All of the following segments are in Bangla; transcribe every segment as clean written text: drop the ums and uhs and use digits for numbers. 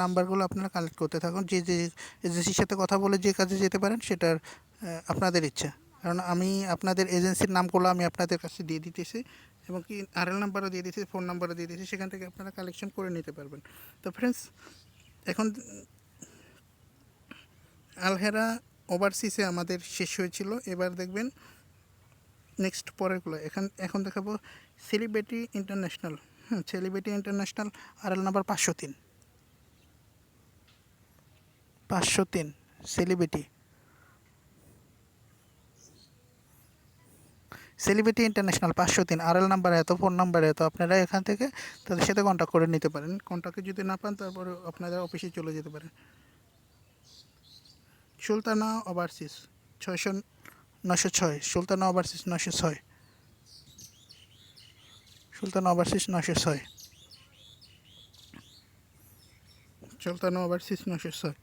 নাম্বারগুলো আপনারা কালেক্ট করতে থাকুন। যে এজেন্সির সাথে কথা বলে যে কাজে যেতে পারেন সেটার আপনাদের ইচ্ছা। কারণ আমি আপনাদের এজেন্সির নামগুলো আমি আপনাদের কাছে দিয়ে দিতেছি এবং কি আরএল নাম্বারও দিয়ে দিয়েছি, ফোন নাম্বারও দিয়ে দিয়েছি, সেখান থেকে আপনারা কালেকশন করে নিতে পারবেন। তো ফ্রেন্ডস, এখন আলহেরা ওভারসিসে আমাদের শেষ হয়েছিল। এবার দেখবেন নেক্সট পরেরগুলো। এখন দেখাবো celebrity international. Celebrity international RL number 503 503 celebrity international 503 RL number এত, ফোন নাম্বার এত। আপনারা এখান থেকে তাদের সাথে কন্ট্যাক্ট করে নিতে পারেন। কন্ট্যাক্টে যদি না পান তারপরে আপনারা অফিসে চলে যেতে পারেন। Sultana Overseas 906 Sultana Overseas 906 Sultana Overseas 906 Sultana Overseas 906।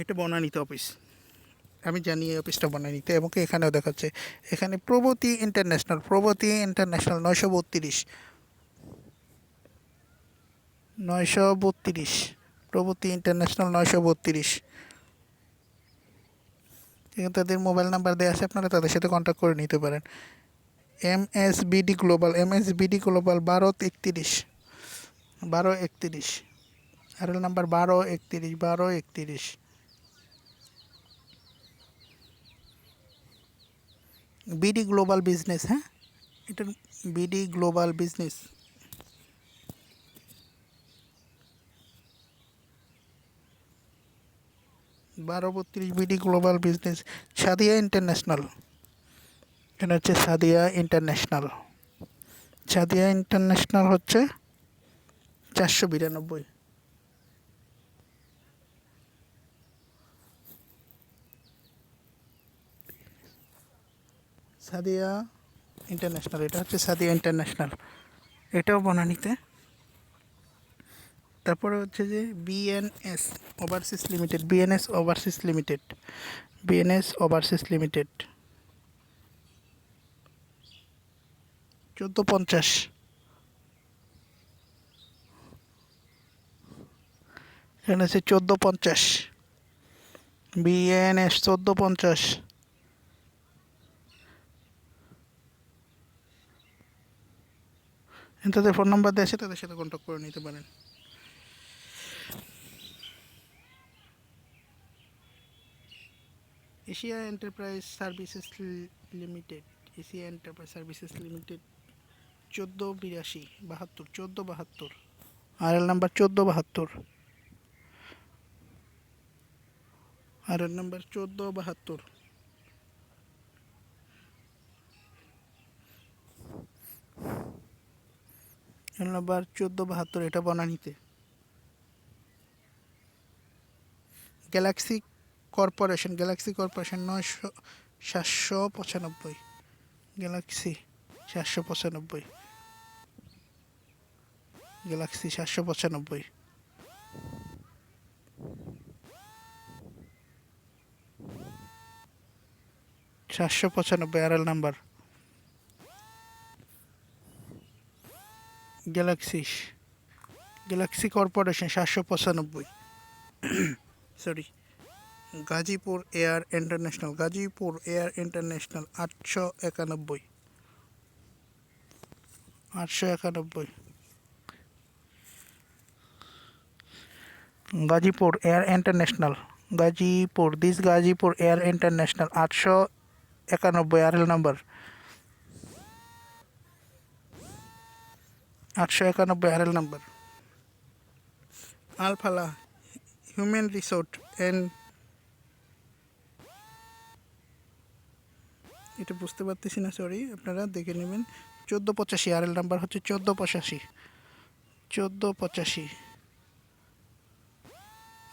এটা বনানীতে অফিস, আমি জানি এই অফিসটা বনানীতে, এবং এখানেও দেখাচ্ছে। এখানে প্রগতি ইন্টারন্যাশনাল 932 প্রগতি ইন্টারন্যাশনাল 932। এখানে তাদের মোবাইল নাম্বার দেওয়া আছে, আপনারা তাদের সাথে কন্ট্যাক্ট করে নিতে পারেন। MSBD global 1231 RL number 1231 BD global business. হ্যাঁ, এটা BD global business 1232 BD global business. Sadia international, এটা হচ্ছে সাদিয়া ইন্টারন্যাশনাল হচ্ছে 492। সাদিয়া ইন্টারন্যাশনাল, এটা হচ্ছে সাদিয়া ইন্টারন্যাশনাল, এটাও বনানীতে। তারপরে হচ্ছে যে বিএনএস ওভারসিস লিমিটেড 1450। এখানে আছে 1450 বিএনএস 1450। তাদের ফোন নাম্বার দেওয়া আছে, তাদের সাথে কন্ট্যাক্ট করে নিতে পারেন। Asia Enterprise Services Limited 1482 RL number 1472 RL number 1472 RL number 1472, এটা বনানীতে। Galaxy Corporation 795 Galaxy 795 795 RL number. Galaxy Corporation 795। Sorry, Gazipur Air International 891। Gazipur Air International Gazipur Air International 891 RL number 891 RL number. Alfalah human resort and, এটা বুঝতে পারতেছি না, সরি, আপনারা দেখে নেবেন। 1485 আরএল নাম্বার হচ্ছে 1485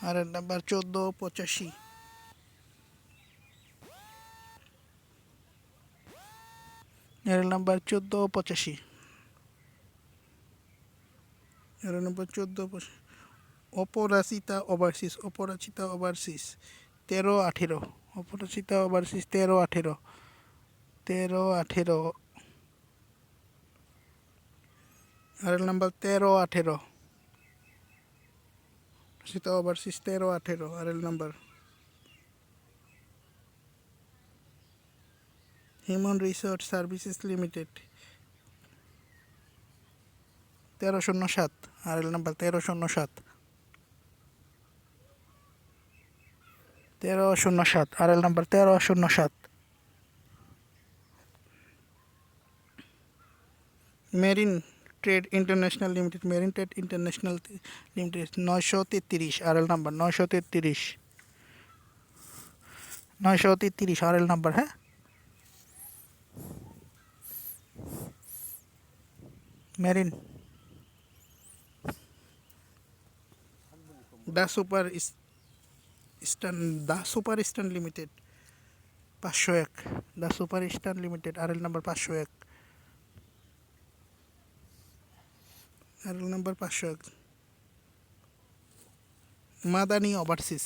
RL number 1485 RL number 1485 RL number 1485। Aparajita Overseas 1318 RL number 1318 সেটা Overseas 1318 RL number. Human Resource Services Limited 1307 RL number 1307। 1307 RL number 1307। Marine Trade International Limited, Marine Trade International Limited 933 RL number 933। 933 RL number. হ্যাঁ, Marine. The Super Eastern, The Super Eastern Limited 501। The Super Eastern Limited RL number 501। RL number 501। Madani Overseas,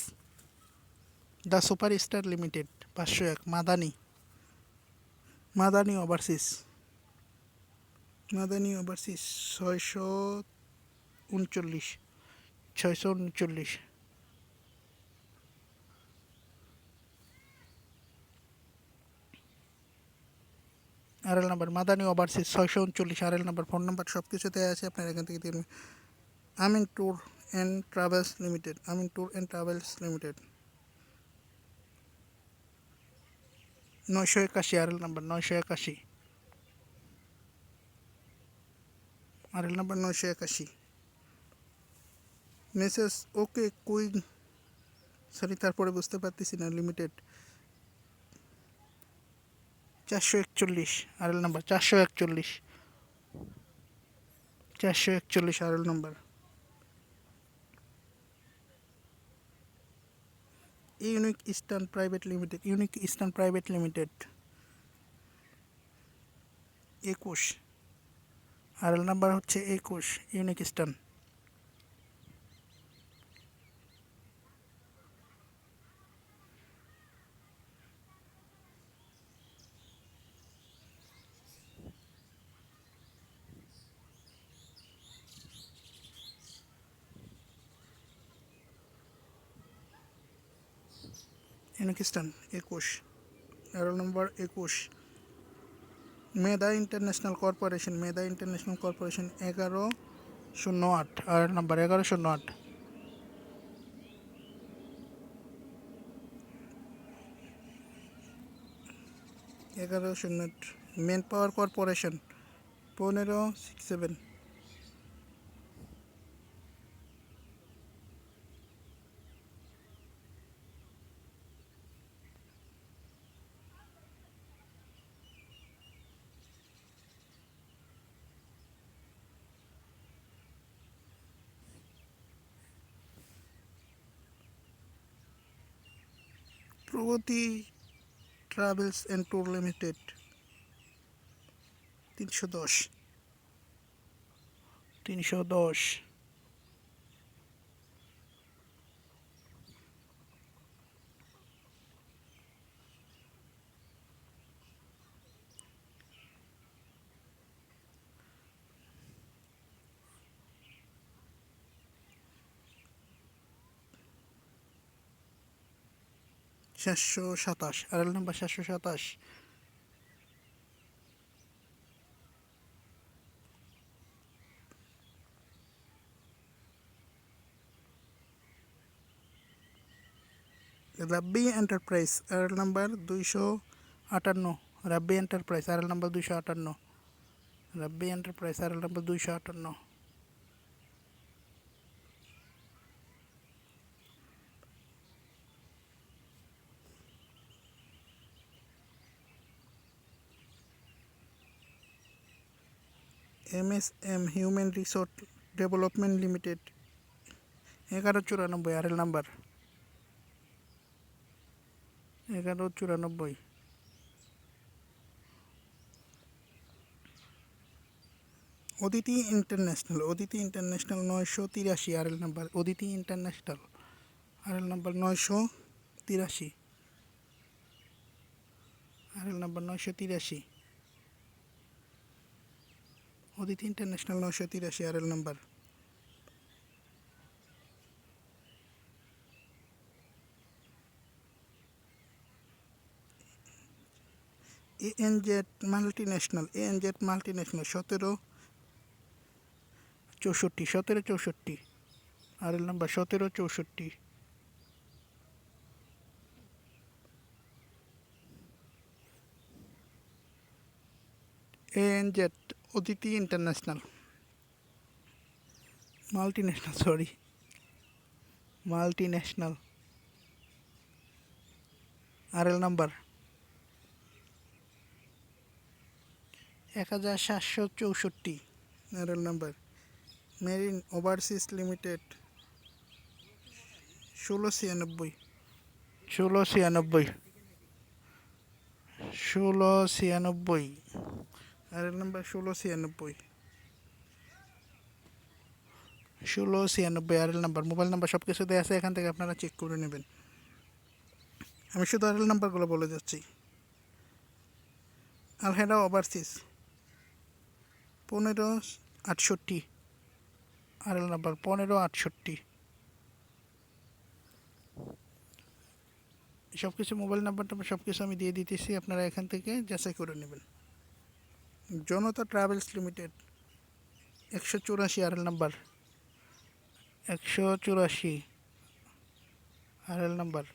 The Super Star Limited 501। Madani, Madani Overseas, Madani Overseas 639। 639 RL number. Madani Overseas 639 RL number. Phone number সব কিছুতে আছে, আপনার এখান থেকে দেখবেন। Amin Tour and Travels Limited, Amin Tour and Travels Limited 981 RL number 981। RL number 981। Message okay queen, sorry তারপরে বুঝতে পারতেছি না, Limited 441 RL number 441। 441 RL number. Unique Eastern Private Limited, Unique Eastern Private Limited 21 RL number হচ্ছে 21। Unique Eastern. Unique Eastern 21 RL number 21। Medha International Corporation, Medha International Corporation 1108 RL number 1108। 1108। Men Power Corporation 1567। Pragati Travels and Tour Limited 310। 310 727 RL number 727। Rabbi Enterprise RL number 258। Rabbi Enterprise RL number 258। Rabbi Enterprise RL number 258। MSM Human Resource Development Limited 1194 RL number 1194। Aditi International, Aditi International 983 RL number. Aditi international RL number 983। RL number 983। Aditi International 983 RL number. ANZ multinational, ANZ multinational 1764, RL number 1764। ANZ Aditi international multinational RL number 1764, RL number. Marine overseas limited 1696, 1696, RL number 1696, RL number. Mobile number সব কিছু দেওয়া আছে, এখান থেকে আপনারা চেক করে নেবেন। আমি শুধু আরএল নাম্বারগুলো বলে যাচ্ছি। Alhera overseas 1568, RL number 1568। সব কিছু মোবাইল নাম্বারটা সব কিছু আমি দিয়ে দিতেছি, আপনারা এখান থেকে যাচাই করে নেবেন। Janata Travels Limited 184, RL number 184, RL number.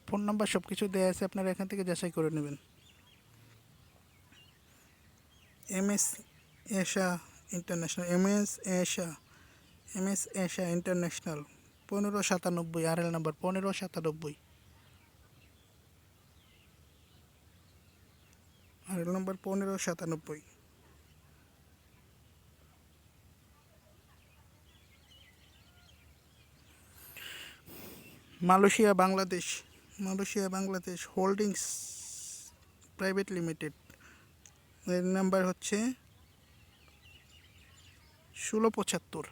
Phone number সব কিছু দেওয়া আছে, আপনারা এখান থেকে যাচাই করে নেবেন। MS Esha International, MS Esha International 1597, RL number 1597, RL number 1597। Malaysia Bangladesh Holdings Private Limited, এর নাম্বার হচ্ছে 1675,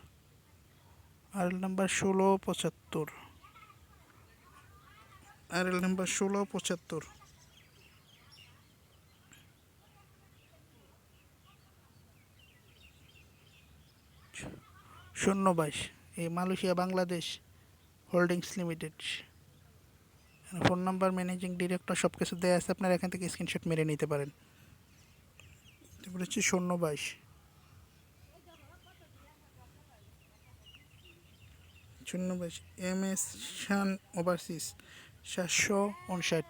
আরএল নাম্বার 1675, আরএল নাম্বার 1675। 022, এই Malaysia Bangladesh holdings limited. Phone number, managing director সব কিছু দেওয়া আছে, আপনারা এখান থেকে স্ক্রিনশট মেরে নিতে পারেন। তারপরে হচ্ছে 022, MS Shan Overseas 759,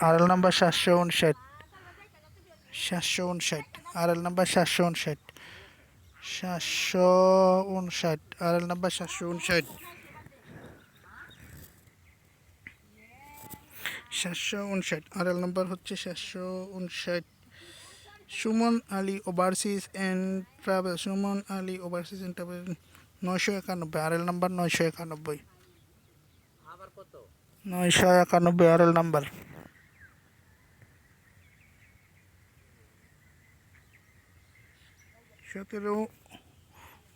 RL number 759, RL number 759, RL number 759, 759, RL number হচ্ছে 759। Suman Ali Overseas and Travel 991, RL number 991, 991, RL number. সতেরো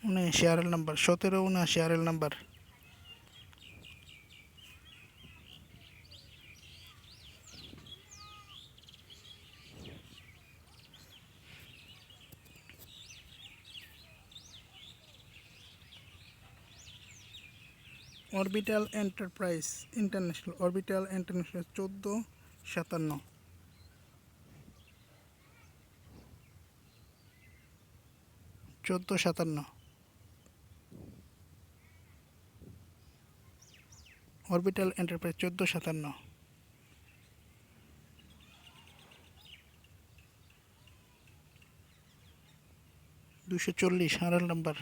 উনআশি, RL number 1779, RL number. Orbital Enterprise International 1457, Orbital Enterprise 1457। 240, RL number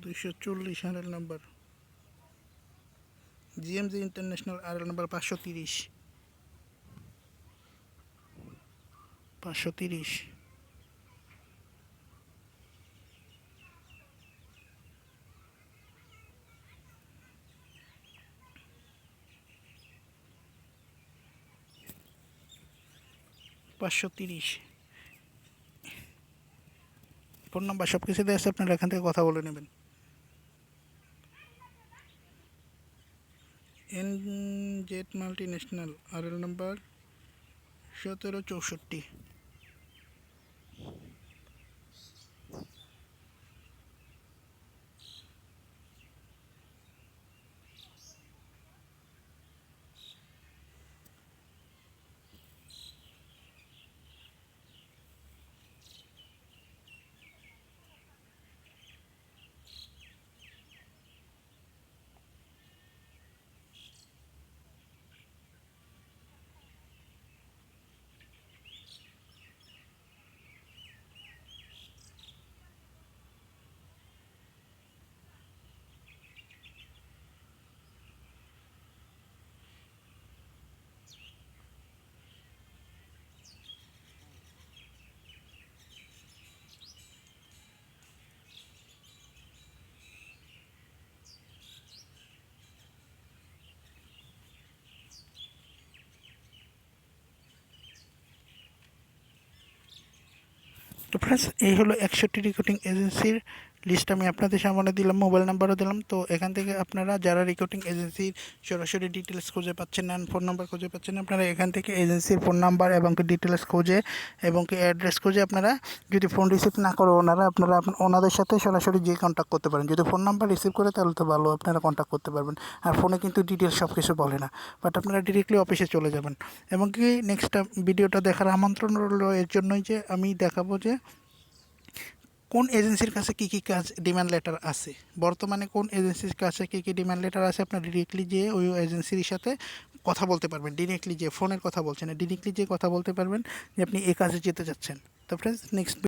240, RL number. GMG International, RL number 530, 530। Phone number সব কিছু দেওয়া আছে, আপনারা এখান থেকে কথা বলে নেবেন। NZ multinational, RL number 1764, friends, এই হলো 61টি রিক্রুটিং এজেন্সির লিস্ট আমি আপনাদের সামনে দিলাম, মোবাইল নাম্বারও দিলাম। তো এখান থেকে আপনারা যারা রিক্রুটিং এজেন্সির সরাসরি ডিটেলস খুঁজে পাচ্ছেন না, ফোন নাম্বার খুঁজে পাচ্ছেন না, আপনারা এখান থেকে এজেন্সির ফোন নাম্বার এবং ডিটেলস খুঁজে এবং অ্যাড্রেস খুঁজে আপনারা যদি ফোন রিসিভ না করে আপনারা ওনাদের সাথে সরাসরি গিয়ে কন্ট্যাক্ট করতে পারেন। যদি ফোন নাম্বার রিসিভ করে তাহলে তো ভালো, আপনারা কন্ট্যাক্ট করতে পারবেন। আর ফোনে কিন্তু ডিটেলস সব কিছু বলে না, বাট আপনারা ডিরেক্টলি অফিসে চলে যাবেন। এবং কি নেক্সট ভিডিওটা দেখার আমন্ত্রণ রইল এর জন্যই যে আমি দেখাবো যে কোন এজেন্সির কাছে কী কী কাজ ডিমান্ড লেটার আছে, বর্তমানে কোন এজেন্সির কাছে কী কী ডিমান্ড লেটার আছে। আপনার ডিরেক্টলি যেয়ে ওই এজেন্সির সাথে কথা বলতে পারবেন, ডিরেক্টলি যে ফোনের কথা বলছেন না, ডিরেক্টলি যে কথা বলতে পারবেন যে আপনি এই কাজে যেতে চাচ্ছেন। তো ফ্রেন্ডস, নেক্সট